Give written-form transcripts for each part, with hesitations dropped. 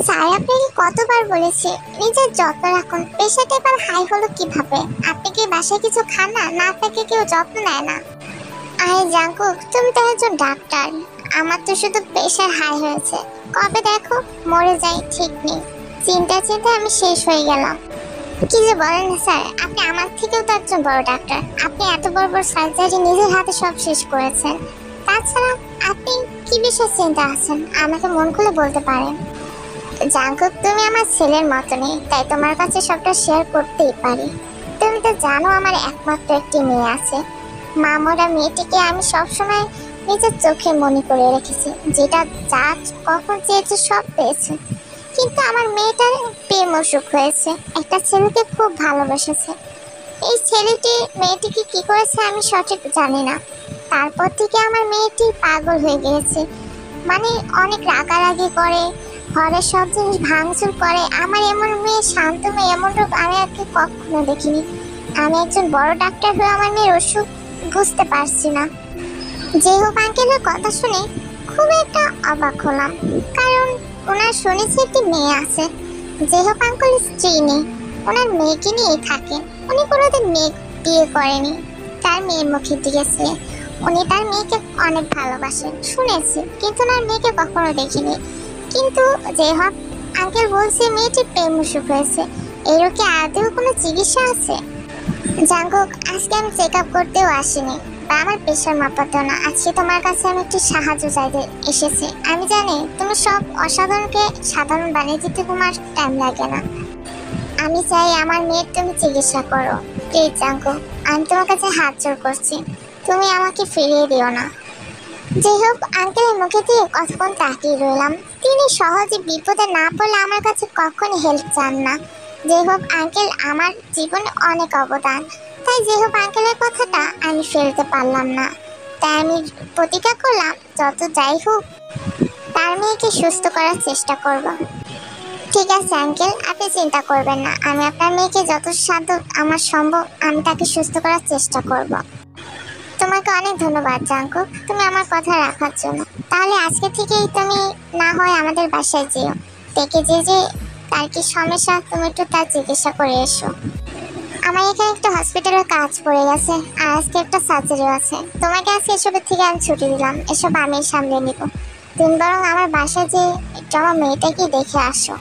Sir আপনাকে কতবার বলেছি নিজের যত্ন রাখুন। প্রেশারটা এবার হাই হলো কিভাবে? আপনি কি বাসায় কিছু খান না? না আপনাকে কেউ যত্ন নেয় না? আরে জাঙ্কুক, তুমি তো একজন ডাক্তার। আমার তো শুধু প্রেশার হাই হয়েছে, কবে দেখো মরে যাই ঠিক নেই। চিন্তা চিন্তা আমি শেষ হয়ে গেলাম। কি যে বলেন না স্যার, আপনি আমার থেকেও তো একজন বড় ডাক্তার। আপনি এত বড় বড় সার্জারি নিজের হাতে সব শেষ করেছেন। তাছাড়া আপনি কি বিষয়ে চিন্তা আছেন আমাকে মন খুলে বলতে পারেন। জাঙ্কুক, তুমি আমার ছেলের মতো নেই, তাই তোমার কাছে সবটা শেয়ার করতেই পারি। তুমি তো জানো আমার একমাত্র একটি মেয়ে আছে। মামরা মেয়েটিকে আমি সবসময় নিজের চোখে মনে করে রেখেছি, যেটা যা কখন চেয়েছে সব পেয়েছে। কিন্তু আমার মেয়েটার প্রেম অসুখ হয়েছে, একটা ছেলেকে খুব ভালোবেসেছে। এই ছেলেটি মেয়েটিকে কি করেছে আমি সঠিক জানি না। তারপর থেকে আমার মেয়েটি পাগল হয়ে গিয়েছে, মানে অনেক রাগারাগি করে, ঘরের সব জিনিস ভাঙচুর করে। আমার এমন মেয়ে, শান্ত মেয়ে, এমন রূপ আমি আগে কখনো দেখিনি। আমি একজন বড় ডাক্তার হয়ে আমার মেয়ের অসুখ বুঝতে পারছি না। যে হোক, আঙ্কেলের কথা শুনে খুব একটা অবাক হলাম, কারণ ওনার শুনেছি একটি মেয়ে আছে। যে হোক, আঙ্কেল স্ত্রী নেই, ওনার মেয়েকে নিয়েই থাকেন। উনি কোনোদিন মেয়ে বিয়ে করেনি, তার মেয়ের মুখে দিয়েছে। উনি তার মেয়েকে অনেক ভালোবাসেন শুনেছি, কিন্তু ওনার মেয়েকে কখনো দেখিনি। কিন্তু যে হোক, আঙ্কেল বলছে মেয়েটির প্রেম অসুখ হয়েছে। এর কি আদৌ কোনো চিকিৎসা আছে? জাঙ্কুক, আজকে আমি চেক আপ করতেও আসিনি বা আমার প্রেশার মাপাতেও না। আজকে তোমার কাছে আমি একটি সাহায্য চাইতে এসেছি। আমি জানি তুমি সব অসাধারণকে সাধারণ বানিয়ে দিতে তোমার টাইম লাগে না। আমি চাই আমার মেয়ের তুমি চিকিৎসা করো। প্লিজ জাঙ্কুক, আমি তোমার কাছে হাত জোড় করছি, তুমি আমাকে ফিরিয়ে দিও না। যাই হোক, আঙ্কেলের মুখে দিয়ে কতক্ষণ তাকিয়ে রইলাম। তিনি সহজে বিপদে না পড়লে আমার কাছে কখনই হেল্প চান না। যাই হোক, আঙ্কেল আমার জীবনে অনেক অবদান, তাই যাই হোক আঙ্কেলের কথাটা আমি ফেলতে পারলাম না। তাই আমি প্রতিজ্ঞা করলাম যত যাই হোক তার মেয়েকে সুস্থ করার চেষ্টা করব। ঠিক আছে আঙ্কেল, আপনি চিন্তা করবেন না। আমি আপনার মেয়েকে যত সাধ্য আমার সম্ভব আমি তাকে সুস্থ করার চেষ্টা করব। তোমাকে অনেক ধন্যবাদ জাঙ্কুক, তুমি আমার কথা রাখার জন্য। তাহলে আজকে থেকেই তুমি না হয় আমাদের বাসায় যেও, দেখে যে তার কি সমস্যা তুমি একটু তার চিকিৎসা করে এসো। আমার এখানে একটা হসপিটালের কাজ পড়ে গেছে, আর আজকে একটা সার্জারিও আছে। তোমাকে আজকে এসবের থেকে আমি ছুটি দিলাম, এসব আমি সামলে নিব। তুমি বরং আমার বাসায় যে একটু আমার মেয়েটাকে দেখে আসো।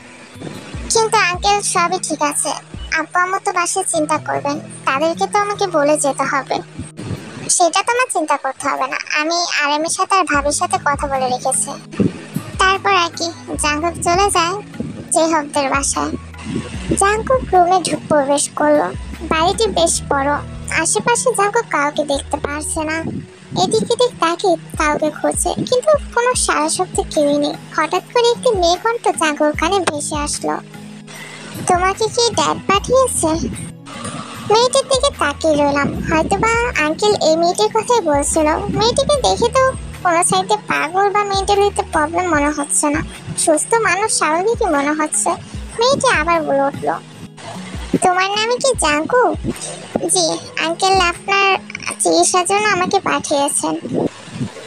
কিন্তু আঙ্কেল, সবই ঠিক আছে। আব্বু আম্মু তো বাসায় চিন্তা করবেন, তাদেরকে তো আমাকে বলে যেতে হবে। সেটা তোমার চিন্তা করতে হবে না, আমি আরামের সাথে আর ভাবির সাথে কথা বলে রেখেছি। তারপর আর কি, জাঙ্কুক চলে যায় যে হকদের বাসায়। জাঙ্কুক রুমে প্রবেশ করলো। বাড়িটি বেশ বড়, আশেপাশে জাঙ্কুক কাউকে দেখতে পারছে না। এদিক এদিক তাকে কাউকে খুঁজছে, কিন্তু কোনো সারা শব্দ কেউই নেই। হঠাৎ করে একটি মেয়ে কণ্ঠ জাঙ্কুক কানে ভেসে আসলো। তোমাকে কি ড্যাড পাঠিয়েছে? মেয়েটির দিকে তাকিয়ে রইলাম। হয়তোবা আঙ্কেল এই মেয়েটির কথাই বলছিল। মেয়েটিকে দেখে তো কোনো সাইডে পাগল বা মেন্টালিতে প্রবলেম মনে হচ্ছে না, সুস্থ মানুষ, স্বাভাবিকই মনে হচ্ছে। মেয়েটি আবার বলে উঠলো, তোমার নামে কি জাঙ্কুক? জি আঙ্কেল, আপনার চিকিৎসার জন্য আমাকে পাঠিয়েছেন।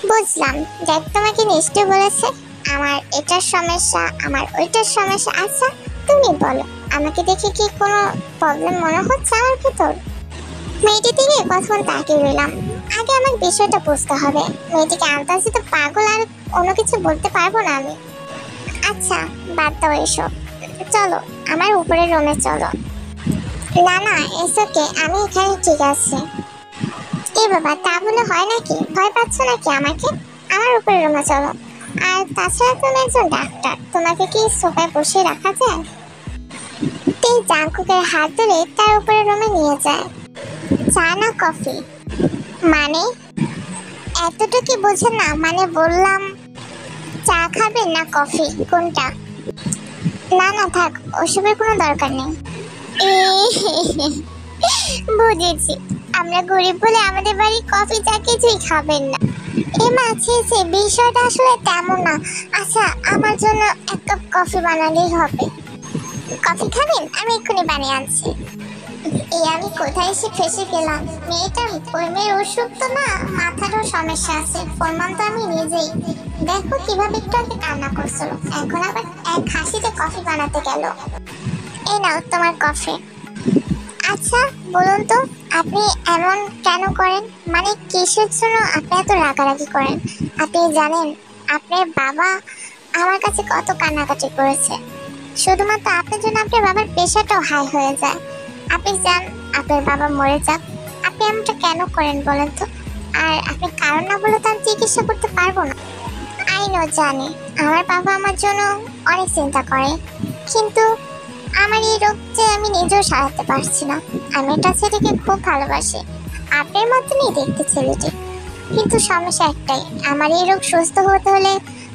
বুঝলাম, দেখ তোমাকে নিশ্চয় বলেছে আমার এটার সমস্যা, আমার ওইটার সমস্যা। আচ্ছা তুমি বলো, আমাকে দেখে কি কোনো প্রবলেম মনে হচ্ছে আমার ভেতর? মেয়েটির দিকে কতক্ষণ তাকিয়ে রইলাম। আগে আমার বিষয়টা বুঝতে হবে। মেয়েটিকে আন্দাজে তো পাগল, আর অন্য কিছু বলতে পারবো না আমি। আচ্ছা বাদ দাও এসব, চলো আমার উপরের রুমে চলো। না না, এসোকে, আমি এখানে ঠিক আছে। এ বাবা, তা বলে হয় নাকি? ভয় পাচ্ছ নাকি আমাকে? আমার উপরের রুমে চলো। আর তাছাড়া তুমি একজন ডাক্তার, তোমাকে কি সোফায় বসে রাখা যায়? এই জাঙ্কুকের হাত ধরে তার উপরে রুমে নিয়ে যায়। চা না কফি? মানে এতটুকু বোঝেন না? মানে বললাম চা খাবেন না কফি, কোনটা? না না থাক, ওসবের কোনো দরকার নেই। বুঝেছি, আমরা গরিব বলে আমাদের বাড়ি কফি চা কিছুই খাবেন না। এ মাছি, বিষয়টা আসলে তেমন না। আচ্ছা, আমার জন্য এক কাপ কফি বানালেই হবে। কফি খাবেন? আমি এক্ষুনি বানিয়ে আনছি। এই আমি কোথায় এসে ফেসে গেলাম? মেয়েটার মেয়ের অসুখ তো না, মাথারও সমস্যা আছে, প্রমাণ তো আমি নিজেই। দেখো কিভাবে একটু আগে কান্না করছিল, এখন আবার এক হাসিতে কফি বানাতে গেল। এই নাও তোমার কফি। আচ্ছা বলুন তো, আপনি এমন কেন করেন? মানে কিসের জন্য আপনি এত রাগারাগি করেন? আপনি জানেন আপনার বাবা আমার কাছে কত কান্নাকাটি করেছে, শুধুমাত্র আপনার জন্য আপনার বাবার প্রেশারটাও হাই হয়ে যায়। আপনি চান আপনার বাবা মরে যাক, আপনি এমনটা কেন করেন বলেন তো? আর আপনি কারণ না বলে তো আমি চিকিৎসা করতে পারবো না। জানি আমার বাবা আমার জন্য অনেক চিন্তা করে, কিন্তু আমার এই রোগ যে আমি নিজেও সারাতে পারছি না। আমি একটা ছেলেকে খুব ভালোবাসি, আপনার মতনই দেখতে ছেলেটি, কিন্তু সমস্যা একটাই, আমার এই রোগ সুস্থ হতে হলে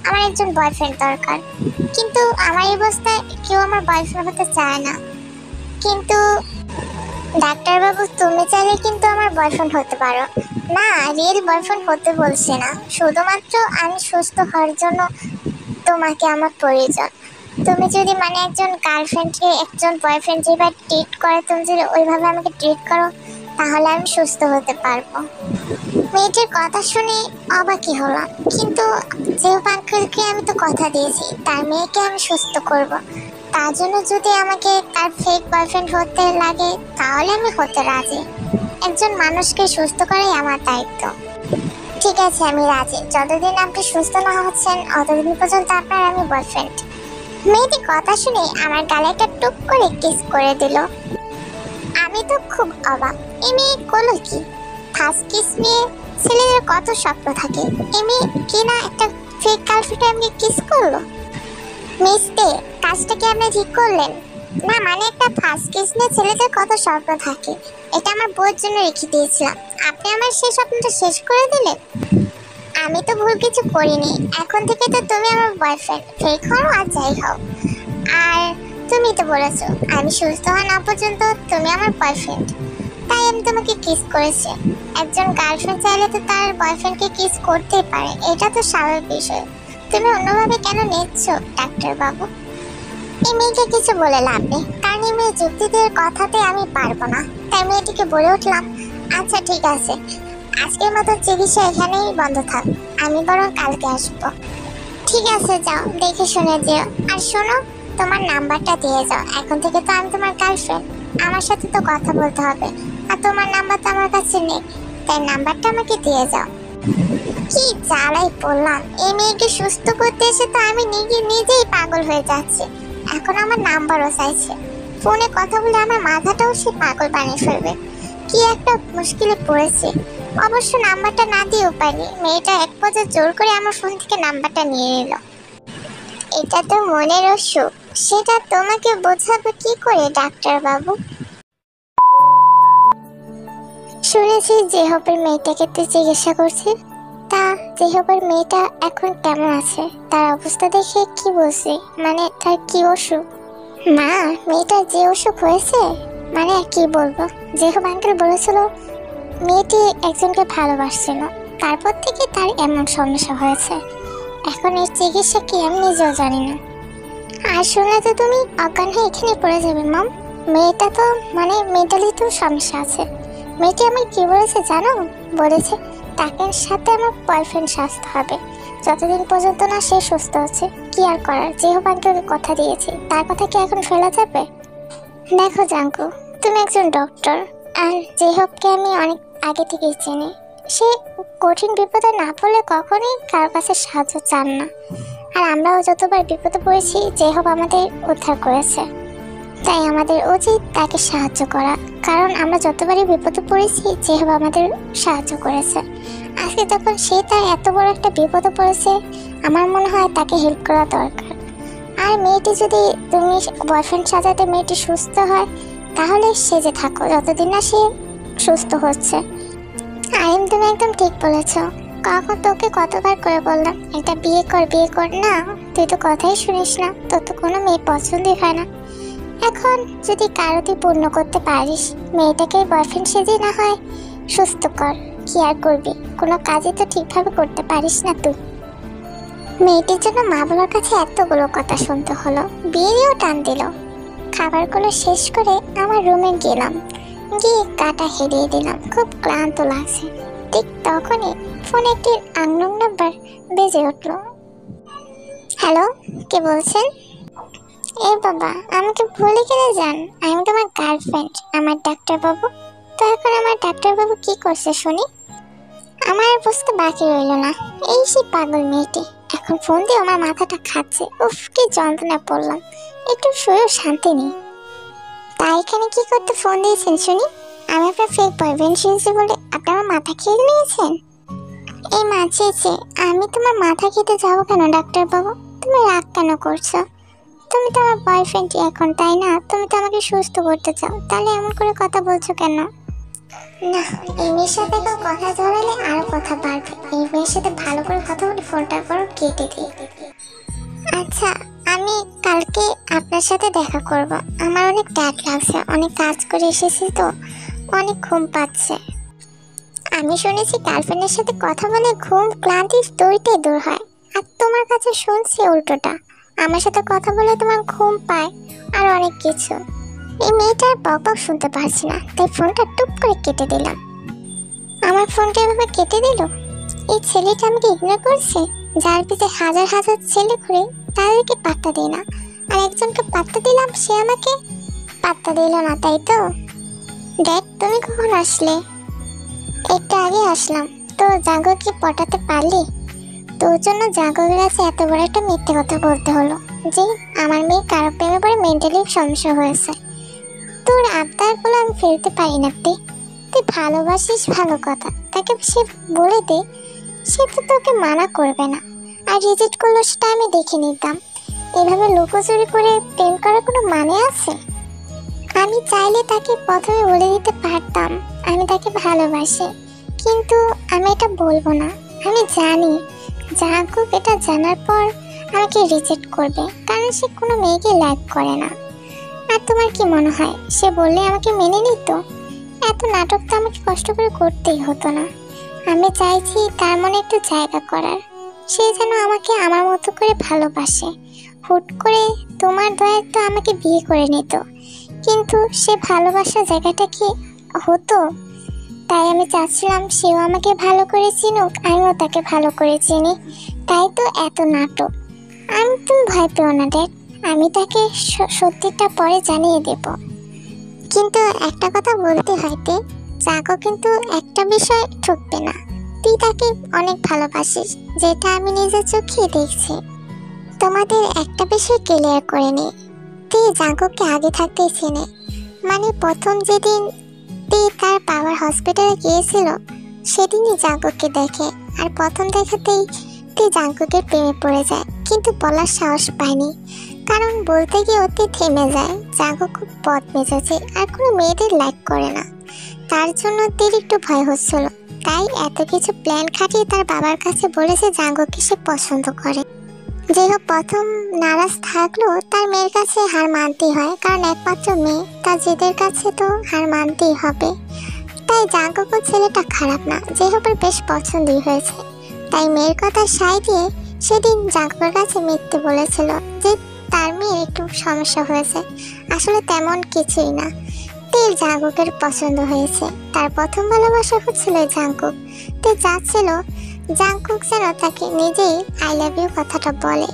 আমার একজন বয়ফ্রেন্ড দরকার। কিন্তু আমার এই অবস্থায় কেউ আমার বয়ফ্রেন্ড হতে চায় না। কিন্তু ডাক্তারবাবু, তুমি চাইলে কিন্তু আমার বয়ফ্রেন্ড হতে পারো। না, রিয়েল বয়ফ্রেন্ড হতে বলছি না, শুধুমাত্র আমি সুস্থ হওয়ার জন্য তোমাকে আমার প্রয়োজন। তুমি যদি মানে একজন গার্লফ্রেন্ডকে একজন বয়ফ্রেন্ড যেভাবে ট্রিট করে, তুমি যদি ওইভাবে আমাকে ট্রিট করো, তাহলে আমি সুস্থ হতে পারবো। মেয়েটির কথা শুনে অবাকই হলাম, কিন্তু যে আঙ্কেলকে আমি তো কথা দিয়েছি তার মেয়েকে আমি সুস্থ করব, তার জন্য যদি আমাকে তার ফেক বয়ফ্রেন্ড হতে লাগে তাহলে আমি হতে রাজি। একজন মানুষকে সুস্থ করাই আমার দায়িত্ব। ঠিক আছে, আমি রাজি। যতদিন আপনি সুস্থ না হচ্ছেন অতদিন পর্যন্ত আপনার আমি বয়ফ্রেন্ড। মেয়েটি কথা শুনে আমার গালে একটা টুক করে কিস করে দিল। আমি তো খুব অবাক, এই মেয়ে করলো কি? ফার্স্ট কিস নিয়ে ছেলেদের কত স্বপ্ন থাকে, এই মেয়ে কি না একটা ফেক গার্লফ্রেন্ড আমাকে কিস করলো? মিস্তে, কাজটা কি আপনি ঠিক করলেন না? মানে একটা ফার্স্ট কিস নিয়ে ছেলেদের কত স্বপ্ন থাকে, এটা আমার বউয়ের জন্য রেখে দিয়েছিলাম, আপনি আমার সেই স্বপ্নটা শেষ করে দিলেন। আমি তো ভুল কিছু করিনি, এখন থেকে তো তুমি আমার বয়ফ্রেন্ড, ফেক হও আর যাই হও। আর তুমি তো বলেছো আমি সুস্থ হওয়া না পর্যন্ত তুমি আমার বয়ফ্রেন্ড, তাই আমি তোমাকে কিস করেছি। একজন গার্লফ্রেন্ড চাইলে তো তার বয়ফ্রেন্ডকে কিস করতেই পারে, এটা তো স্বাভাবিক বিষয়। তুমি অন্যভাবে কেন নিচ্ছ ডাক্তার বাবু? এই মেয়েকে কিছু বলে লাভ নেই, কারণ এই মেয়ে যুক্তি দিয়ে কথাতে আমি পারবো না। তাই মেয়েটিকে বলে উঠলাম, আচ্ছা ঠিক আছে, আজকের মতো চিকিৎসা এখানেই বন্ধ থাক, আমি বরং কালকে আসবো। ঠিক আছে, যাও, দেখে শুনে যেও। আর শোনো, তোমার নাম্বারটা দিয়ে যাও, এখন থেকে তো আমি তোমার গার্লফ্রেন্ড, আমার সাথে তো কথা বলতে হবে। আর তোমার নাম্বার তো আমার কাছে নেই, তাই নাম্বারটা আমাকে দিয়ে যাও। কি জ্বালাই পড়লাম, এই মেয়েকে সুস্থ করতে এসে তো আমি নিজেই পাগল হয়ে যাচ্ছি, এখন আমার নাম্বারও চাইছে। ফোনে কথা বলে আমার মাথাটাও সে পাগল বানিয়ে ফেলবে। কি একটা মুশকিলে পড়েছে। অবশ্য নাম্বারটা না দিয়ে উপায় নেই, মেয়েটা এক পর্যায়ে জোর করে আমার ফোন থেকে নাম্বারটা নিয়ে নিল। এটা তো মনের অসুখ, সেটা তোমাকে বোঝাবো কি করে ডাক্তার বাবু? শুনেছি জেহবের মেয়েটাকে তুই চিকিৎসা করছে, তা জেহবের মেয়েটা এখন কেমন আছে? তার অবস্থা দেখে কি বলছি, মানে তার কি অসুখ? মা, মেয়েটার যে অসুখ হয়েছে, মানে কি বলবো, জেহব আঙ্কেল বলেছিল মেয়েটি একজনকে ভালোবাসছিল, তারপর থেকে তার এমন সমস্যা হয়েছে। এখন এর চিকিৎসা কি আমি নিজেও জানি না। আর শুনলে তো তুমি অজ্ঞান হয়ে এখানে পড়ে যাবে মম। মেয়েটা তো মানে মেন্টালি তো সমস্যা আছে। মেয়েটি আমার কি বলেছে জানো? বলেছে তাকে সাথে আমার বয়ফ্রেন্ড সাজতে হবে, যতদিন পর্যন্ত না সে সুস্থ হচ্ছে। কি আর করার, যেহেতু আঙ্কেলকে কথা দিয়েছি, তার কথা কি এখন ফেলা যাবে? দেখো জাঙ্কু, তুমি একজন ডক্টর, আর জেহবকে আমি অনেক আগে থেকেই চিনি। সে কঠিন বিপদে না পড়লে কখনোই কারো কাছে সাহায্য চান না। আর আমরাও যতবার বিপদে পড়েছি জেহব আমাদের উদ্ধার করেছে, তাই আমাদের উচিত তাকে সাহায্য করা। কারণ আমরা যতবারই বিপদে পড়েছি জেহব আমাদের সাহায্য করেছে। আজকে যখন সে তার এত বড় একটা বিপদে পড়েছে, আমার মনে হয় তাকে হেল্প করা দরকার। আর মেয়েটি যদি তুমি বয়ফ্রেন্ড সাজাতে মেয়েটি সুস্থ হয়, তাহলে সেজে থাকো যতদিন না সে সুস্থ হচ্ছে। আইন, তুমি একদম ঠিক বলেছ। কখন তোকে কতবার করে বললাম একটা বিয়ে কর না, তুই তো কথাই শুনিস না, তোর তো কোনো মেয়ে পছন্দই হয় না। এখন যদি কারো তুই পূর্ণ করতে পারিস, মেয়েটাকে বয়ফ্রেন্ড সেজে না হয় সুস্থ কর। কি আর করবি, কোনো কাজই তো ঠিকভাবে করতে পারিস না তুই। মেয়েটির জন্য মা বাবার কাছে এতগুলো কথা শুনতে হলো, বিয়েও টান দিল। খাবারগুলো শেষ করে আমার রুমে গেলাম, গিয়ে কাটা হেরিয়ে দিলাম, খুব ক্লান্ত লাগছে। ঠিক তখনই ফোনে একটি আননোন নাম্বার বেজে উঠল। হ্যালো, কে বলছেন? এ বাবা, আমাকে ভুলে গেলে যান। আমি তোমার গার্লফ্রেন্ড, আমার ডাক্তারবাবু। তো এখন আমার ডাক্তারবাবু কি করছে শুনি? আমার আর বুঝতে বাকি রইল না। এই সেই পাগল মেয়েটি এখন ফোন দিয়ে আমার মাথাটা খাচ্ছে। উফ, কি যন্ত্রণা পড়লাম। একটু শুয়েও শান্তি নেই। তাই এখানে কি করতে ফোন দিয়েছেন শুনি? আমি আপনার ফেক বয়ফ্রেন্ড শুনছি বলে আপনি আমার মাথা খেয়ে নিয়েছেন? এই মা, চেয়েছে আমি তোমার মাথা খেতে যাবো কেন ডাক্তারবাবু? তুমি রাগ কেন করছো? তুমি তো আমার বয়ফ্রেন্ডই এখন, তাই না? তুমি তো আমাকে সুস্থ করতে চাও, তাহলে এমন করে কথা বলছো কেন? না, এই মেয়ের সাথে কেউ কথা ধরালে আরো কথা বাড়বে। এই মেয়ের সাথে ভালো করে কথা বলে ফোনটা করো কেটে দিয়ে। আচ্ছা, আমি কালকে আপনার সাথে দেখা করব। আমার অনেক টায়ার্ড লাগছে, অনেক কাজ করে এসেছি তো, অনেক ঘুম পাচ্ছে। আমি শুনেছি গার্লফ্রেন্ডের সাথে কথা বলে ঘুম ক্লান্তি দুইটাই দূর হয়। আর তোমার কাছে শুনছি উল্টোটা, আমার সাথে কথা বলে তোমার ঘুম পায় আর অনেক কিছু। এই মেয়েটার বকবক শুনতে পারছি না, তাই ফোনটা টুপ করে কেটে দিলাম। আমার ফোনটা এভাবে কেটে দিল। এই ছেলেটা আমাকে ইগনোর করছে, যার পিছে হাজার হাজার ছেলে ঘুরে তাদেরকে পাত্তা দেয় না, আর একজনকে পাত্তা দিলাম, সে আমাকে পাত্তা দিল না, তাই তো? ড্যাড, তুমি কখন আসলে? একটু আগে আসলাম। তো জাগো কি পটাতে পারলি? তোর জন্য জাগোর কাছে এত বড় একটা মিথ্যে কথা বলতে হলো যে আমার মেয়ে কারো প্রেমে পড়ে মেন্টালি সমস্যা হয়েছে। তোর আবদারগুলো আমি ফেলতে পারি না। তুই ভালোবাসিস, ভালো কথা, তাকে সে বলে দে, সে তো তোকে মানা করবে না। আর রিজেক্ট করলো সেটা আমি দেখে নিতাম। এভাবে লুকোচুরি করে প্রেম করার কোনো মানে আছে? আমি চাইলে তাকে প্রথমে বলে দিতে পারতাম আমি তাকে ভালোবাসি, কিন্তু আমি এটা বলবো না। আমি জানি জাগুক এটা জানার পর আমাকে রিজেক্ট করবে, কারণ সে কোনো মেয়েকে লাইক করে না। আর তোমার কি মনে হয় সে বললে আমাকে মেনে নিত? এত নাটক তো আমাকে কষ্ট করে করতেই হতো না। আমি চাইছি তার মনে একটু জায়গা করার, সে যেন আমাকে আমার মতো করে ভালোবাসে। হুট করে তোমার দয়ায় তো আমাকে বিয়ে করে নিত, কিন্তু সে ভালোবাসার জায়গাটা কি হতো? তাই আমি চাচ্ছিলাম সেও আমাকে ভালো করে চিনুক, আমিও তাকে ভালো করে চিনি। তাই তো এত নাটক। তুমি ভয় পেও না ড্যাড, আমি তাকে সত্যিটা পরে জানিয়ে দেব। কিন্তু একটা কথা বলতে হয়, জাগো কিন্তু একটা বিষয় ঠকবে না। তুই তাকে অনেক ভালোবাসিস, যেটা আমি নিজের চোখে দেখছি। তোমাদের একটা বিষয় ক্লিয়ার করে নি, তুই জাগোকে আগে থাকতেই চেনে। মানে প্রথম যেদিন তুই তার বাবার হসপিটালে গিয়েছিল সেদিনই জাগোকে দেখে, আর প্রথম দেখাতেই তুই জাগোকে প্রেমে পড়ে যায়, কিন্তু বলার সাহস পায়নি, কারণ বলতে গিয়ে অতি থেমে যায়। জাগো খুব বদ মেজাজে আর কোনো মেয়েদের লাইক করে না, তার জন্য তোর একটু ভয় হচ্ছিল। তাই এত কিছু প্ল্যান খাটিয়ে তার বাবার কাছে বলেছে জাগোকে সে পছন্দ করে। যে হোক, প্রথম নারাজ থাকলেও তার মেয়ের কাছে হার মানতেই হয়, কারণ একমাত্র মেয়ে, তার জেদের কাছে তো হার মানতেই হবে। তাই জাগো ছেলেটা খারাপ না, যে হোক বেশ পছন্দই হয়েছে। তাই মেয়ের কথা সায় দিয়ে সেদিন জাগোর কাছে মিথ্যে বলেছিল যে তার মেয়ের একটু সমস্যা হয়েছে, আসলে তেমন কিছুই না। তেল জাঙ্কুকের পছন্দ হয়েছে, তার প্রথম ভালোবাসা হচ্ছিল জাঙ্কুক। তে চাচ্ছিল জাঙ্কুক যেন তাকে নিজেই আই লাভ ইউ কথাটা বলে।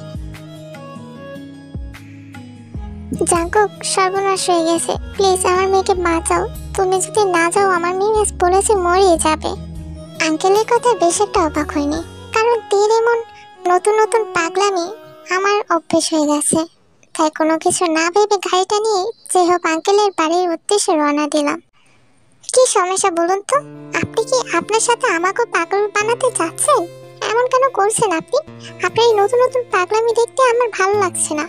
জাঙ্কুক, সর্বনাশ হয়ে গেছে, প্লিজ আমার মেয়েকে বাঁচাও। তুমি যদি না যাও আমার মেয়ে আজ বলেছে মরিয়ে যাবে। আঙ্কেলের কথা বেশ একটা অবাক হয়নি, কারণ তের এমন নতুন নতুন পাগলামি আমার অভ্যেস হয়ে গেছে। তাই কোনো কিছু না ভেবে গাড়িটা নিয়ে যে হোক আঙ্কেলের বাড়ির উদ্দেশ্যে রওনা দিলাম। কি সমস্যা বলুন তো? আপনি কি আপনার সাথে আমাকে পাগল বানাতে চাচ্ছেন? এমন কেন করছেন আপনি? আপনার এই নতুন নতুন পাগলামি দেখতে আমার ভালো লাগছে না।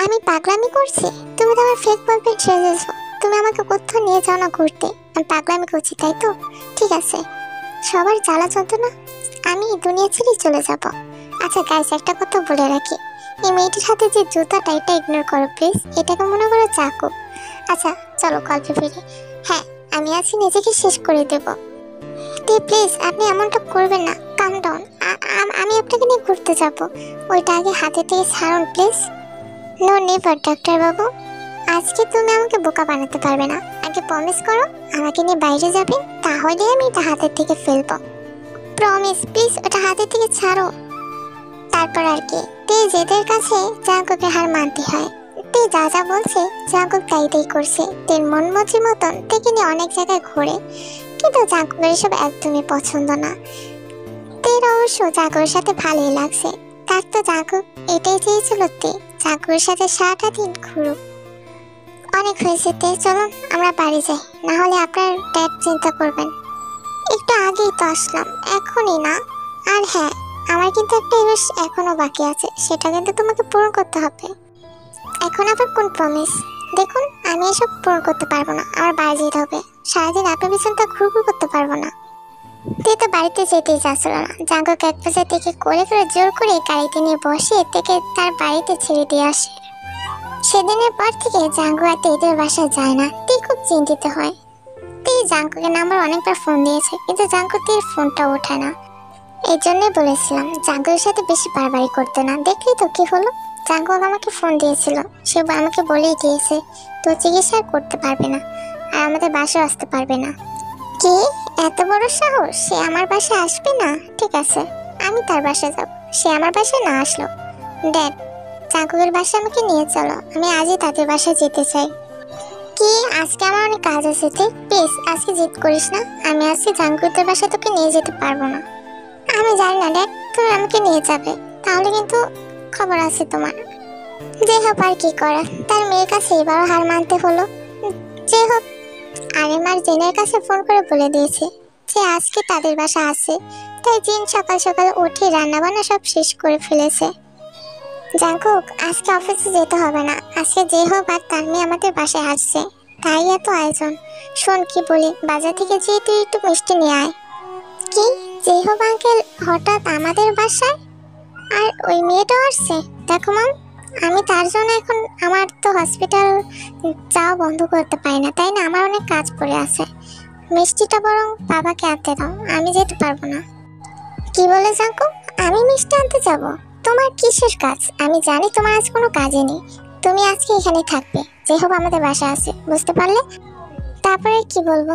আমি পাগলামি করছি? তুমি তো আমার ফেক বয়ফ্রেন্ড সেজেছো। তুমি আমাকে কোথাও নিয়ে যাও না ঘুরতে, আমি পাগলামি করছি তাই তো? ঠিক আছে, সবার জ্বালা যন্ত্রণা আমি দুনিয়া ছেড়ে চলে যাব। আচ্ছা গাইস, একটা কথা বলে রাখি, এই মেয়েটির হাতে যে জুতাটা এটা ইগনোর করো প্লিজ, এটাকে মনে করো চাকু। আচ্ছা চলো গল্পে ফিরে। হ্যাঁ, আমি আছি নিজেকে শেষ করে দেব। প্লিজ আপনি এমনটা করবেন না, কাম ডাউন। আমি আপনাকে নিয়ে ঘুরতে যাব, ওইটা আগে হাতে থেকে ছাড়ুন প্লিজ। নো নেভার ডাক্তার বাবু, আজকে তুমি আমাকে বোকা বানাতে পারবে না। আগে প্রমিস করো আমাকে নিয়ে বাইরে যাবে, তাহলে আমি এটা হাতের থেকে ফেলবো। প্রমিস প্লিজ, ওটা হাতের থেকে ছাড়ো। তারপর আর কি, তে জেদের কাছে জাঙ্কুকে হার মানতে হয়। তে যা যা বলছে জাঙ্কুক তাই করছে। তের মন মর্জি মতন তেকে নিয়ে অনেক জায়গায় ঘোরে, কিন্তু জাঙ্কুকের এসব একদমই পছন্দ না। তের অবশ্য জাঙ্কুকের সাথে ভালোই লাগছে। তার তো জাঙ্কুক এটাই চেয়েছিল তে জাঙ্কুকের সাথে সারাটা দিন ঘুরুক। অনেক হয়েছে তে, চলুন আমরা বাড়ি যাই, না হলে আপনার ড্যাড চিন্তা করবেন। একটু আগেই তো আসলাম, এখনই না। আর হ্যাঁ, আমার কিন্তু একটা ইউস এখনো বাকি আছে, সেটা কিন্তু তোমাকে পূরণ করতে হবে। এখন আবার কোন প্রমিস? দেখুন, আমি এসব পূরণ করতে পারবো না, আমার বাড়ি যেতে হবে। সারাদিন আপনার পিছনটা ঘুরঘুর করতে পারবো না। তে তো বাড়িতে যেতেই চাচ্ছিল না। জাঙ্কুক এক পর্যায়ে থেকে কোলে করে জোর করে গাড়িতে নিয়ে বসে থেকে তার বাড়িতে ছেড়ে দিয়ে আসে। সেদিনের পর থেকে জাঙ্কুক আর তেদের বাসায় যায় না। তে খুব চিন্তিত হয়। তে জাঙ্কুকের নাম্বার অনেকবার ফোন দিয়েছে, কিন্তু জাঙ্কুক তের ফোনটা ওঠে না। এই জন্যই বলেছিলাম জাঙ্কুকের সাথে বেশি বাড়াবাড়ি করতে না। দেখলি তো কি হলো, জাঙ্কুক আমাকে ফোন দিয়েছিল, সে আমাকে বলেই দিয়েছে তো চিকিৎসা করতে পারবে না আর আমাদের বাসায় আসতে পারবে না। কি এত বড় সাহস, সে আমার বাসায় আসবে না? ঠিক আছে, আমি তার বাসায় যাব, সে আমার বাসায় না আসলো। ড্যাড, জাঙ্কুকের বাসায় আমাকে নিয়ে চলো, আমি আজই তাদের বাসায় যেতে চাই। কি আজকে আমার অনেক কাজ আছে, প্লিজ আজকে জিদ করিস না। আমি আজকে জাঙ্কুকের বাসায় তোকে নিয়ে যেতে পারবো না। আমি জানি না ড্যাড, তুমি আমাকে নিয়ে যাবে, তাহলে কিন্তু খবর আছে তোমার। যে হোক আর কি করা, তার মেয়ের কাছে এবারও হার মানতে হলো। যে হোক, আরিমার জিনের কাছে ফোন করে বলে দিয়েছে যে আজকে তাদের বাসা আছে, তাই জিন সকাল সকাল উঠে রান্না বান্না সব শেষ করে ফেলেছে। জাঙ্কুক, আজকে অফিসে যেতে হবে না, আজকে যে হোক আর তার মেয়ে আমাদের বাসায় আসছে, তাই এত আয়োজন। শোন কি বলি, বাজার থেকে যেয়ে তুই একটু মিষ্টি নিয়ে আয়। কি যে হোক আঙ্কেল হঠাৎ আমাদের বাসায়? আর ওই মেয়েটাও আসছে? দেখো মাম, আমি তার জন্য এখন আমার তো হসপিটাল যাওয়া বন্ধ করতে পারি না, তাই না? আমার অনেক কাজ পড়ে আছে। মিষ্টিটা বরং বাবাকে আনতে দাও, আমি যেতে পারবো না। কি বলে জাঙ্কুক, আমি মিষ্টি আনতে যাব? তোমার কিসের কাজ? আমি জানি তোমার আজ কোনো কাজে নেই, তুমি আজকে এখানে থাকবে। যে হোক আমাদের বাসা আছে, বুঝতে পারলে? তারপরে কি বলবো,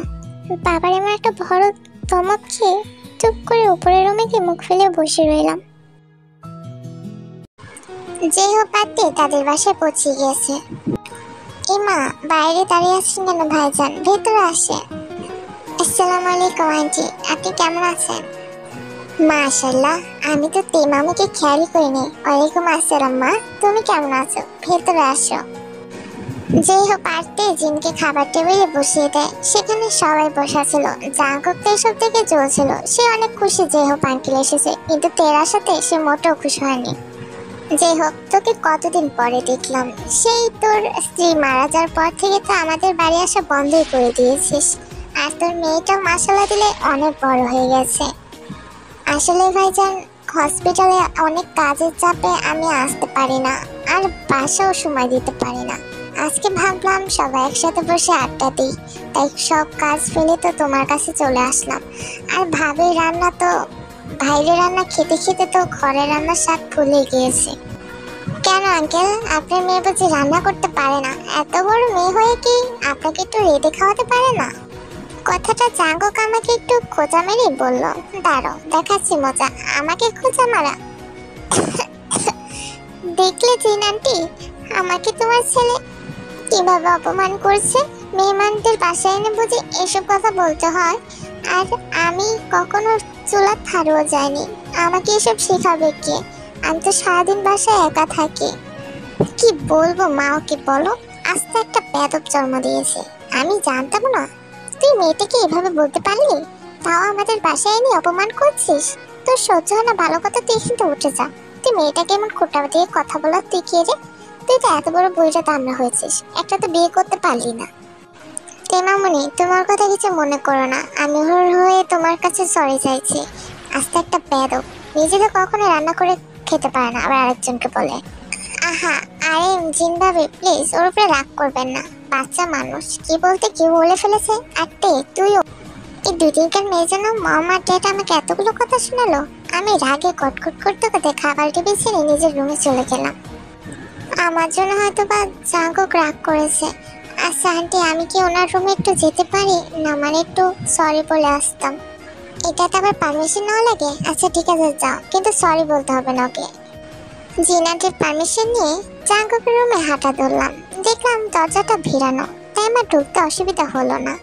বাবার এমন একটা বড় ধমক খেয়ে চুপ করে উপরের রুমে গিয়ে মুখ ফেলে বসে রইলাম। যে হোক পাতে তাদের বাসায় পৌঁছে গিয়েছে। ইমা, বাইরে দাঁড়িয়ে আছেন কেন ভাইজান, ভেতরে আসে। আসসালামু আলাইকুম আন্টি, আপনি কেমন আছেন? মাশাআল্লাহ, আমি তো মামিকে খেয়ালই করিনি। ওয়ালাইকুম আসসালাম মা, তুমি কেমন আছো? ভেতরে আসো। যে হোক পারতে জিনকে খাবার টেবিলে বসিয়ে দেয়। সেখানে সবাই বসা ছিল। জাঙ্কুক তো এসব থেকে জ্বলছিল। সে অনেক খুশি যে হোক আঙ্কেল এসেছে, কিন্তু তেরার সাথে সে মোটেও খুশি হয়নি। যে হোক, তোকে কতদিন পরে দেখলাম, সেই তোর স্ত্রী মারা যাওয়ার পর থেকে তো আমাদের বাড়ি আসা বন্ধই করে দিয়েছিস। আর তোর মেয়েটাও মাশাআল্লাহ দিলে অনেক বড় হয়ে গেছে। আসলে ভাইজান, হসপিটালে অনেক কাজের চাপে আমি আসতে পারি না, আর বাসাও সময় দিতে পারি না। আজকে ভাবলাম সবাই একসাথে বসে আড্ডা দিই, তাই সব কাজ ফেলে তো তোমার কাছে চলে আসলাম। আর ভাবির রান্না তো, বাইরের রান্না খেতে খেতে তো ঘরের রান্নার স্বাদ ভুলে গিয়েছে। কেন আঙ্কেল, আপনার মেয়ে বুঝি রান্না করতে পারে না? এত বড় মেয়ে হয়ে কি আপনাকে একটু রেঁধে খাওয়াতে পারে না? কথাটা জাঙ্কুক আমাকে একটু খোঁচা মেরে বলল। দাঁড়াও, দেখাচ্ছি মজা। আমাকে খোঁচা মারা? দেখলে জিন আন্টি, আমাকে তোমার ছেলে কিভাবে অপমান করছে। মেহমানদের বাসায় এনে বুঝি এসব কথা বলতে হয়? আর আমি কখনো চুলা থারুও যাইনি, আমাকে এসব শেখাবে কে? আমি তো সারাদিন বাসায় একা থাকি। কি বলবো মা, ওকে বলো। আস্তে একটা বেয়াদব জন্ম দিয়েছে, আমি জানতাম না। তুই মেয়েটাকে এভাবে বলতে পারলি, তাও আমাদের বাসায় এনে অপমান করছিস। তোর সহ্য হয় না ভালো কথা, তুই কিন্তু উঠে যা। তুই মেয়েটাকে এমন খোটা দিয়ে কথা বলা, তুই কে রে? তুই তো এত বড় বইটা দামড়া হয়েছিস, একটা তো বিয়ে করতে পারলি না। মামনি, তোমার কথা কিছু মনে করো না, আমি ওর হয়ে তোমার কাছে সরি চাইছি। আস্তে একটা বেয়াদব, নিজে তো কখনো রান্না করে খেতে পারে না, আবার আরেকজনকে বলে। আহা, আরে জিন ভাবি প্লিজ ওর উপরে রাগ করবেন না, বাচ্চা মানুষ, কি বলতে কি বলে ফেলেছে। আর তুইও এই দুই দিনকার মেয়ের জন্য মামা ড্যাড আমাকে এতগুলো কথা শোনালো। আমি রাগে কটকট করতে করতে খাবার টেবিল ছেড়ে নিজের রুমে চলে গেলাম। আমার জন্য হয়তো বা জাঙ্কুক রাগ করেছে। আচ্ছা আন্টি, আমি কি ওনার রুমে একটু যেতে পারি? না মানে একটু সরি বলে আসতাম। এটাতে আবার পারমিশন নাও লাগে? আচ্ছা ঠিক আছে যাও, কিন্তু সরি বলতে হবে না ওকে। জিনাটের পারমিশন নিয়ে জাঙ্কুকের রুমে হাঁটা ধরলাম। দেখলাম দরজাটা ভিড়ানো, তাই আমার ঢুকতে অসুবিধা হলো না।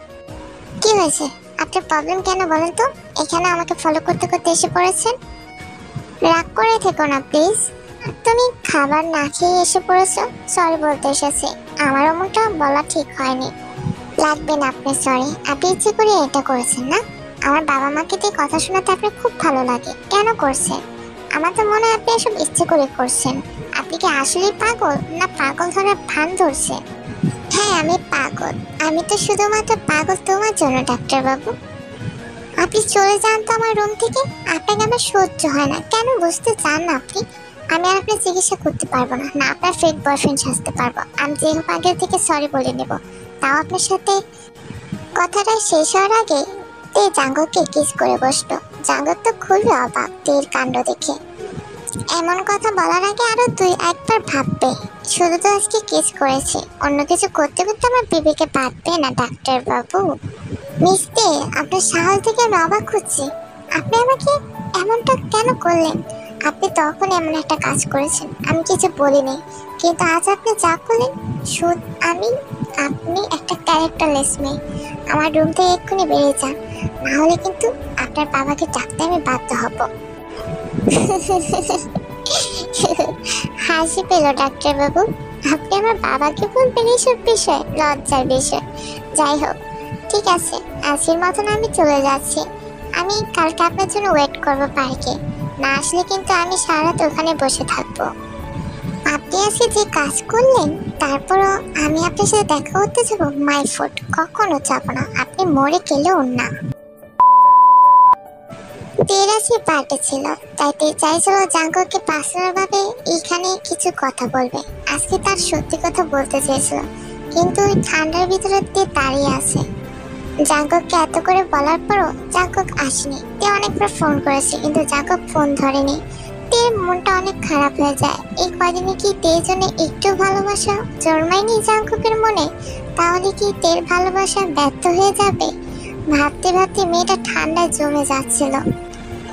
কি হয়েছে, আপনার প্রবলেম কেন বলেন তো? এখানে আমাকে ফলো করতে করতে এসে পড়েছেন। রাগ করে থেকো না প্লিজ। তুমি খাবার না খেয়ে এসে পড়েছো, সরি বলতে এসেছি। আমার এমনটা বলা ঠিক হয়নি। লাগবে না আপনি সরি, আপনি ইচ্ছে করে এটা করেছেন না? আমার বাবা মাকে দিয়ে কথা শোনাতে আপনার খুব ভালো লাগে, কেন করছেন? আমার তো মনে হয় আপনি এসব ইচ্ছে করে করছেন। আপনি কি আসলেই পাগল, না পাগল ধরার ভান ধরছে? হ্যাঁ আমি পাগল। আমি তো শুধুমাত্র পাগল তোমার জন্য ডাক্তারবাবু। আপনি চলে যান তো আমার রুম থেকে। আপনাকে আমার সহ্য হয় না। কেন বুঝতে চান না আপনি? আমি আর আপনার চিকিৎসা করতে পারবো না, না আপনার ফেক বয়ফ্রেন্ড সাজতে পারবো। আমি যে হোক আগের থেকে সরি বলে নেব, তাও আপনার সাথে। কথাটা শেষ হওয়ার আগে তে জাঙ্গককে কিস করে বসলো। জাঙ্গক তো খুবই অবাক তের কাণ্ড দেখে। এমন কথা বলার আগে আরো দুই একবার ভাববে। শুধু তো আজকে কিস করেছে, অন্য কিছু করতে করতে আমার বিবেকে বাঁধবে না ডাক্তার বাবু। মিস্তে, আপনার সাহস থেকে আমি অবাক হচ্ছি। আপনি আমাকে এমনটা কেন করলেন? আপনি তখন এমন একটা কাজ করেছেন, আমি কিছু বলিনি, কিন্তু আজ আপনি যা করলেন শুধু আপনি একটা ক্যারেক্টারলেস মেয়ে। আমার রুম থেকে এক্ষুনি বেরিয়ে যান, না হলে কিন্তু আপনার বাবাকে ডাকতে আমি বাধ্য হব। হাসি পেল ডাক্তারবাবু। আপনি আমার বাবাকে বলবেন এইসব বিষয়? লজ্জার বিষয়। যাই হোক, ঠিক আছে, আজকের মতন আমি চলে যাচ্ছি। আমি কালকে আপনার জন্য ওয়েট করবো পার্কে। না আসলে কিন্তু আমি সারা রাত ওখানে বসে থাকবো। আপনি আজকে যে কাজ করলেন, তারপরও আমি আপনার সাথে দেখা করতে যাবো? মাই ফুড, কখনো যাবো না। আপনি মরে গেলেও না। তের আজকে বার্থডে ছিল, তাই তে চাইছিল জাঙ্গককে পার্সোনাল ভাবে এখানে কিছু কথা বলবে। আজকে তার সত্যি কথা বলতে চেয়েছিল, কিন্তু ওই ঠান্ডার ভিতরে তে দাঁড়িয়ে আছে। জাঙ্গককে এত করে বলার পরও জাঙ্গক আসেনি। তে অনেকবার ফোন করেছে, কিন্তু জাঙ্গক ফোন ধরেনি। তের মনটা অনেক খারাপ হয়ে যায়। এই কদিনে কি তের জন্য একটু ভালোবাসা জন্মায়নি জাঙ্গকের মনে? তাহলে কি তের ভালোবাসা ব্যর্থ হয়ে যাবে? ভাবতে ভাবতে মেয়েটা ঠান্ডায় জমে যাচ্ছিল।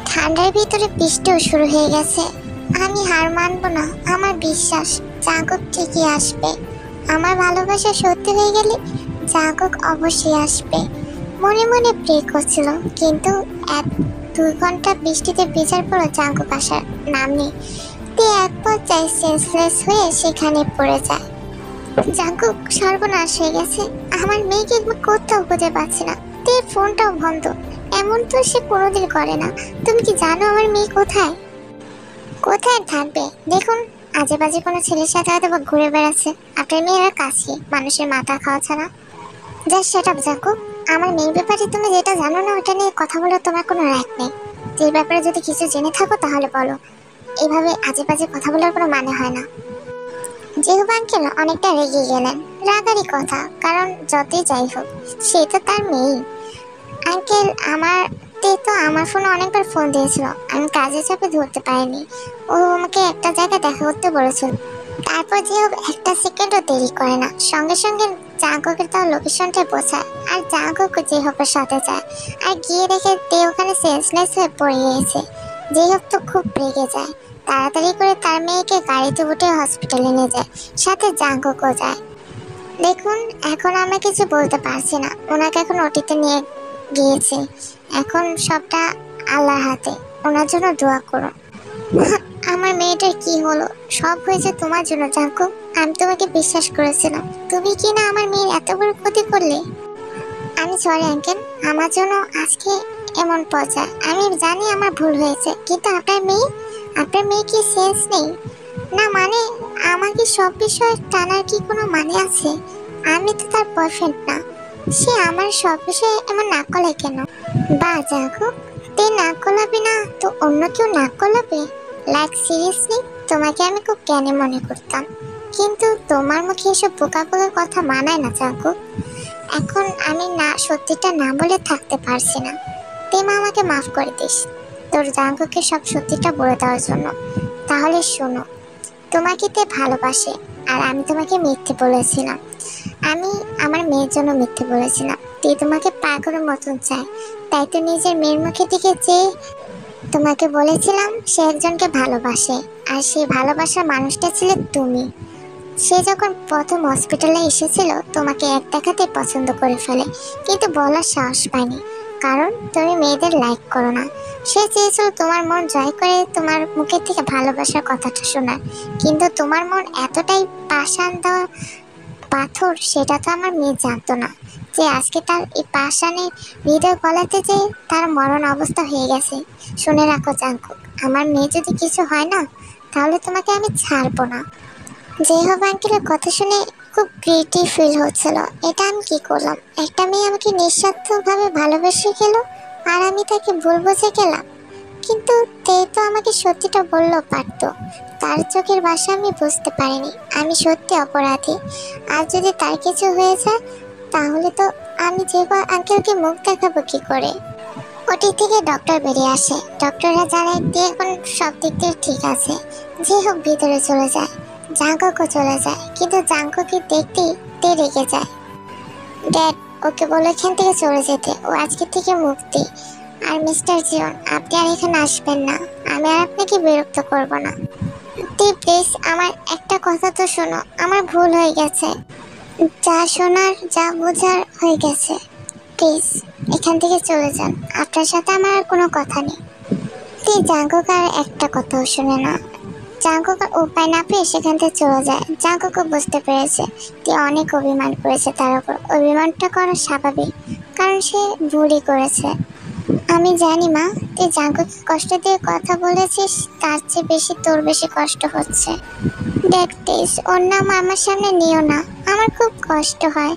ঠান্ডার ভিতরে বৃষ্টিও শুরু হয়ে গেছে। আমি হার মানবো না, আমার বিশ্বাস জাঙ্গক ঠিকই আসবে। আমার ভালোবাসা সত্যি হয়ে গেলে জাঙ্গক অবশ্যই আসবে। মনে মনে প্রে করছিল, কিন্তু 1-2 ঘন্টা বৃষ্টিতে ভেজার পরও জাঙ্গক আসার নাম নেই। তে এক পর্যায়ে সেন্সলেস হয়ে সেখানে পড়ে যায়। জাঙ্গক সর্বনাশ হয়ে গেছে। আমার মেয়েকে কোথাও খুঁজে পাচ্ছি না। তে ফোনটাও বন্ধ। এমন তো সে কোনোদিন করে না। তুমি কি জানো আমার মেয়ে কোথায়? কোথায় থাকবে? দেখুন, আজে বাজে কোনো ছেলের সাথে হয়তো বা ঘুরে বেড়াচ্ছে। আপনার মেয়েরা কাছে মানুষের মাথা খাওয়া ছাড়া। জাস্ট সেট আপ জাঙ্গক। আমার মেয়ের ব্যাপারে তুমি যেটা জানো না, ওটা নিয়ে কথা বলে তোমার কোনো রাইট নেই। যে ব্যাপারে যদি কিছু জেনে থাকো তাহলে বলো। এভাবে আজে বাজে কথা বলার কোনো মানে হয় না। যেহেতু আঙ্কেল অনেকটা রেগে গেলেন। রাগারই কথা, কারণ যতই যাই হোক সে তো তার মেয়ে। আঙ্কেল আমার ফোনে অনেকবার ফোন দিয়েছিল, আমি কাজে চাপে ধরতে পারিনি। ও আমাকে একটা জায়গায় দেখা করতে বলেছিল। তারপর যে হোক একটা সেকেন্ডও দেরি করে না, সঙ্গে সঙ্গে জাঙ্গকের তার লোকেশনটা পৌঁছায়। আর জাঙ্গক যে হোকের সাথে যায়, আর গিয়ে দেখে তে ওখানে সেন্সলেস হয়ে পড়ে গিয়েছে। যে হোক তো খুব রেগে যায়, তাড়াতাড়ি করে তার মেয়েকে গাড়িতে উঠে হসপিটালে নিয়ে যায়, সাথে জাঙ্গকও যায়। দেখুন, এখন আমি কিছু বলতে পারছি না। ওনাকে এখন ওটিতে নিয়ে গিয়েছে, এখন সবটা আল্লাহর হাতে। ওনার জন্য দোয়া করো। আমার মেয়েটার কি হলো? সব হয়েছে তোমার জন্য জাঙ্গক। আমি তোমাকে বিশ্বাস করেছিলাম, তুমি কি না আমার মেয়ের এত বড় ক্ষতি করলে। আমি সরি আঙ্কেল, আমার জন্য আজকে এমন পর্যায়ে। আমি জানি আমার ভুল হয়েছে, কিন্তু আপনার মেয়ে কি সেন্স নেই না? মানে আমাকে সব বিষয়ে টানার কি কোনো মানে আছে? আমি তো তার বয়ফ্রেন্ড না। সে আমার সব বিষয়ে এমন নাক গলায় কেন? বা জাঙ্গক, তে নাক গলাবে না তো অন্য কেউ নাক গলাবে? লাইক সিরিয়াসলি, তোমাকে আমি খুব জ্ঞানী মনে করতাম, কিন্তু তোমার মুখে এসব বোকা বোকা কথা মানায় না জাঙ্গক। এখন আমি না সত্যিটা না বলে থাকতে পারছি না। তেমা আমাকে মাফ করে দিস তোর জাঙ্গককে সব সত্যিটা বলে দেওয়ার জন্য। তাহলে শোনো, তোমাকে তে ভালোবাসে, আর আমি তোমাকে মিথ্যে বলেছিলাম। আমি আমার মেয়ের জন্য মিথ্যে বলেছিলাম। তে তোমাকে পাগলের মতন চায়, তাই তো নিজের মেয়ের মুখের দিকে চেয়ে তোমাকে বলেছিলাম সে একজনকে ভালোবাসে, আর সেই ভালোবাসার মানুষটা ছিলে তুমি। সে যখন প্রথম হসপিটালে এসেছিল তোমাকে এক দেখাতে পছন্দ করে ফেলে, কিন্তু বলার সাহস পায়নি, কারণ তুমি মেয়েদের লাইক করো না। সে চেয়েছিল তোমার মন জয় করে তোমার মুখের থেকে ভালোবাসার কথাটা শোনার, কিন্তু তোমার মন এতটাই পাষাণ দেওয়া পাথর, সেটা তো আমার মেয়ে জানতো না যে আজকে তার এই পাষাণের হৃদয় গলাতে যে তার মরণ অবস্থা হয়ে গেছে। শুনে রাখো জাঙ্কুক, আমার মেয়ে যদি কিছু হয় না, তাহলে তোমাকে আমি ছাড়বো না। যে হোক, আঙ্কেলের কথা শুনে খুব গিল্টি ফিল হচ্ছিল। এটা আমি কি করলাম? একটা মেয়ে আমাকে নিঃস্বার্থভাবে ভালোবেসে গেল, আর আমি তাকে ভুল বুঝে গেলাম। কিন্তু তে তো আমাকে সত্যিটা বললেও পারতো। তার চোখের ভাষা আমি বুঝতে পারিনি। আমি সত্যি অপরাধী। আর যদি তার কিছু হয়ে যায়, তাহলে তো আমি যেবা আঙ্কেলকে মুখ দেখাবো কি করে? ওটি থেকে ডক্টর বেরিয়ে আসে। ডক্টররা জানায় তে এখন সব দিক দিয়ে ঠিক আছে। যে হোক ভিতরে চলে যায়। জাঙ্কুকও চলে যায়, কিন্তু জাঙ্কুককে দেখতেই তে রেগে যায়। ড্যাড, ওকে বলে এখান থেকে চলে যেতে, ও আজকে থেকে মুক্তি। আর মিস্টার জিওন, আপনি আর এখানে আসবেন না। আমি আর আপনাকে বিরক্ত করব না। তে প্লিজ, আমার একটা কথা তো শোনো। আমার ভুল হয়ে গেছে, যা শোনার যা বোঝার হয়ে গেছে। প্লিজ এখান থেকে চলে যান, আপনার সাথে আমার আর কোনো কথা নেই। তে জাঙ্কুক আর একটা কথাও শোনে না। জাঙ্কুক উপায় না পেয়ে সেখান থেকে চলে যায়। জাঙ্কুকও বুঝতে পেরেছে তে অনেক অভিমান করেছে তার উপর। অভিমানটা করা স্বাভাবিক, কারণ সে ভুলই করেছে। আমি জানি মা, তুই জাঙ্কুককে কষ্ট দিয়ে কথা বলেছিস, তার চেয়ে বেশি তোর বেশি কষ্ট হচ্ছে। দেখ প্লিজ, ওর নাম আমার সামনে নিও না, আমার খুব কষ্ট হয়।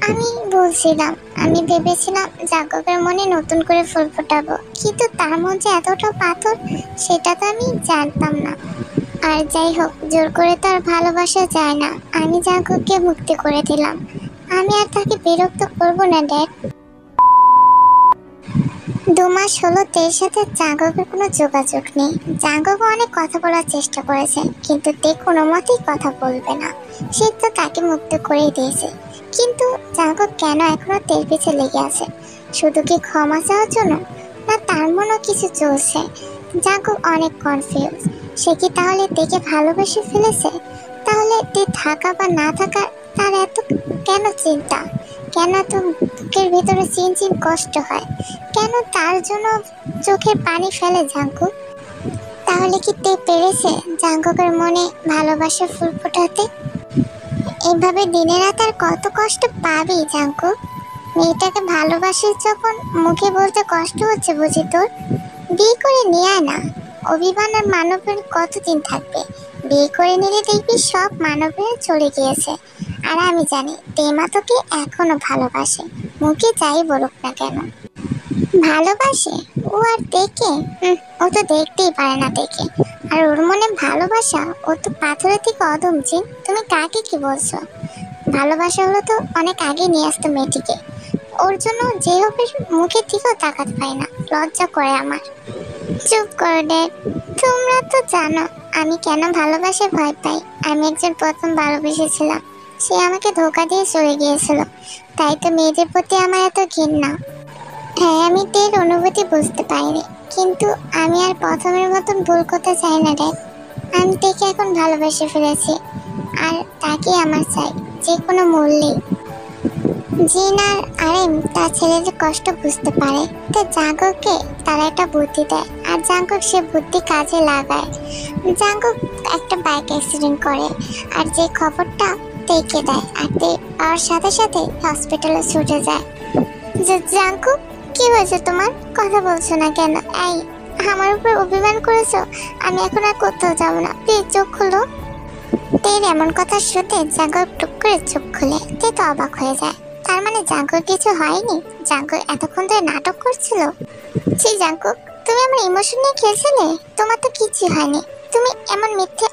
আমি বলছিলাম, আমি ভেবেছিলাম জাঙ্কুকের মনে নতুন করে ফুল ফোটাবো, কিন্তু তার মধ্যে এতটা পাথর, সেটা তো আমি জানতাম না। আর যাই হোক, জোর করে তো আর ভালোবাসা যায় না। আমি জাঙ্কুককে মুক্তি করে দিলাম, আমি আর তাকে বিরক্ত করব না ড্যাড। 2 মাস হলো তের সাথে জাঙ্কুকের কোনো যোগাযোগ নেই। জাঙ্কুক অনেক কথা বলার চেষ্টা করেছে, কিন্তু তে কোনো মতেই কথা বলবে না। সে তো তাকে মুক্ত করে দিয়েছে, কিন্তু জাঙ্কুক কেন এখনো তের পিছে লেগে আছে? শুধু কি ক্ষমা চাওয়ার জন্য, না তার মনে কিছু চলছে? জাঙ্কুক অনেক কনফিউজ। সে কি তাহলে তেকে ভালোবেসে ফেলেছে? তাহলে তে থাকা বা না থাকা তার এত কেন চিন্তা? কেন তো বুকের ভিতরে চিনচিন কষ্ট হয়? কেন তার জন্য চোখের পানি ফেলে জাঙ্কুক? তাহলে কি তে পেরেছে জাঙ্কুকের মনে ভালোবাসার ফুল ফোটাতে? এইভাবে দিনে রাত আর কত কষ্ট পাবি জাঙ্কুক? মেয়েটাকে ভালোবাসিস যখন, মুখে বলতে কষ্ট হচ্ছে বুঝি তোর? বিয়ে করে নিয়ে আয় না। অভিমান আর মানবের কতদিন থাকবে? বিয়ে করে নিলে দেখবি সব মানবের চলে গিয়েছে। আর আমি জানি তেমা তোকে এখনো ভালোবাসে, মুখে যাই বলুক না কেন। ভালোবাসে? ও আর দেখে? ও তো দেখতেই পারে না দেখে। আর ওর মনে ভালোবাসা? ও তো পাথরের থেকে অদম। জিন, তুমি কাকে কি বলছো? ভালোবাসা হলো তো অনেক আগে নিয়ে আসতো মেয়েটিকে। ওর জন্য যে হোক মুখের দিকেও তাকাতে পাই না, লজ্জা করে আমার। চুপ করো ড্যাড, তোমরা তো জানো আমি কেন ভালোবাসে ভয় পাই। আমি একজন প্রথম ভালোবেসেছিলাম, সে আমাকে ধোকা দিয়ে চলে গিয়েছিল, তাই তো মেয়েদের প্রতি আমার এত ঘৃণা। হ্যাঁ, আমি তের অনুভূতি বুঝতে পারিনি, কিন্তু আমি আর প্রথমের মতন ভুল করতে চাই না ড্যাড। আমি তেকে এখন ভালোবেসে ফেলেছি, আর তাকে আমার চাই যে কোনো মূল্যে। জিন আর আরেম তার ছেলেদের কষ্ট বুঝতে পারে, তো জাঙ্কুককে তারা একটা বুদ্ধি দেয়, আর জাঙ্কুক সে বুদ্ধি কাজে লাগায়। জাঙ্কুক একটা বাইক অ্যাক্সিডেন্ট করে, আর যে খবরটা তেকে দেয়, আর তে পাওয়ার সাথে সাথে হসপিটালে ছুটে যায়। জাঙ্কুক, কি হয়েছে তোমার? কথা বলছো না কেন? এই, আমার উপর অভিমান করেছো? আমি এখন আর কোথাও যাবো না, প্লিজ চোখ খুলো। তের এমন কথা শুনতে জাঙ্কুক টুক করে চোখ খুলে। তে তো অবাক হয়ে যায়। তার মানে জাঙ্কুক কিছু হয়নি? জাঙ্কুক এতক্ষণ ধরে নাটক করছিল? ছি জাঙ্কুক, তুমি আমার ইমোশন নিয়ে খেলছিলে? তোমার তো কিছু হয়নি। তুমি এমন মিথ্যে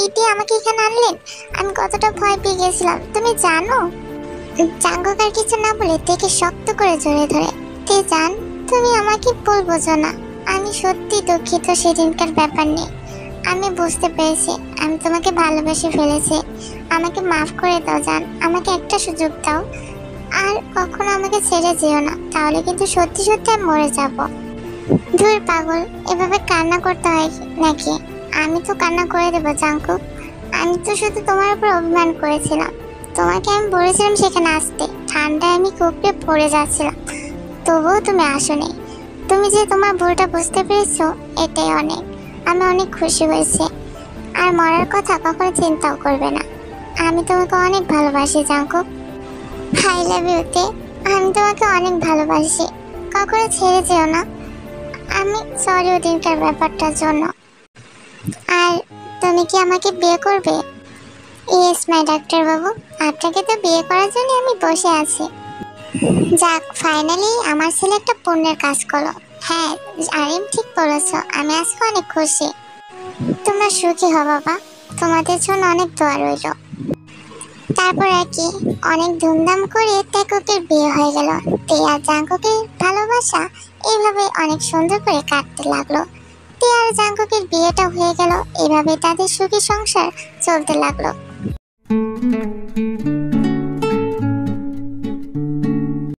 ইতি আমাকে এখানে আনলেন, আমি কতটা ভয় পেয়ে গেছিলাম তুমি জানো? জাঙ্কুক আর কিছু না বলে তেকে শক্ত করে জড়িয়ে ধরে। তে জান, তুমি আমাকে ভুল বোঝো না। আমি সত্যি দুঃখিত সেদিনকার ব্যাপার নিয়ে। আমি বুঝতে পেরেছি আমি তোমাকে ভালোবেসে ফেলেছি। আমাকে মাফ করে দাও জান, আমাকে একটা সুযোগ দাও। আর কখনো আমাকে ছেড়ে যেও না, তাহলে কিন্তু সত্যি সত্যি আমি মরে যাব। ধুর পাগল, এভাবে কান্না করতে হয় নাকি? আমি তো কান্না করে দেবো জাঙ্কুক। আমি তো শুধু তোমার উপর অভিমান করেছিলাম। তোমাকে আমি বলেছিলাম সেখানে আসতে, ঠান্ডায় আমি কুকড়ে পড়ে যাচ্ছিলাম, তবুও তুমি আসোনি। তুমি যে তোমার ভুলটা বুঝতে পেরেছো, এটাই অনেক। আমি অনেক খুশি হয়েছি। আর মরার কথা কখনো চিন্তাও করবে না। আমি তোমাকে অনেক ভালোবাসি জাঙ্কুক। আই লাভ ইউ তে। আমি তোমাকে অনেক ভালোবাসি, কখনো ছেড়ে যেও না। আমি সরি ওদিনকার ব্যাপারটার জন্য। আর তুমি কি আমাকে বিয়ে করবে? ইয়েস মাই ডাক্তার বাবু, আপনাকে তো বিয়ে করার জন্য আমি বসে আছি। যাক, ফাইনালি আমার ছেলে একটা পুণ্যের কাজ করলো। হ্যাঁ আরিম, ঠিক বলেছো, আমি আজকে অনেক খুশি। তোমরা সুখী হও বাবা, তোমাদের জন্য অনেক দোয়া রইল। তারপর আর কি, অনেক ধুমধাম করে ত্যাকুকের বিয়ে হয়ে গেল। তে আর জাঙ্কুকের ভালোবাসা এইভাবে অনেক সুন্দর করে কাটতে লাগলো। তে আর জাঙ্কুকের বিয়েটা হয়ে গেল, এভাবে তাদের সুখী সংসার চলতে লাগলো।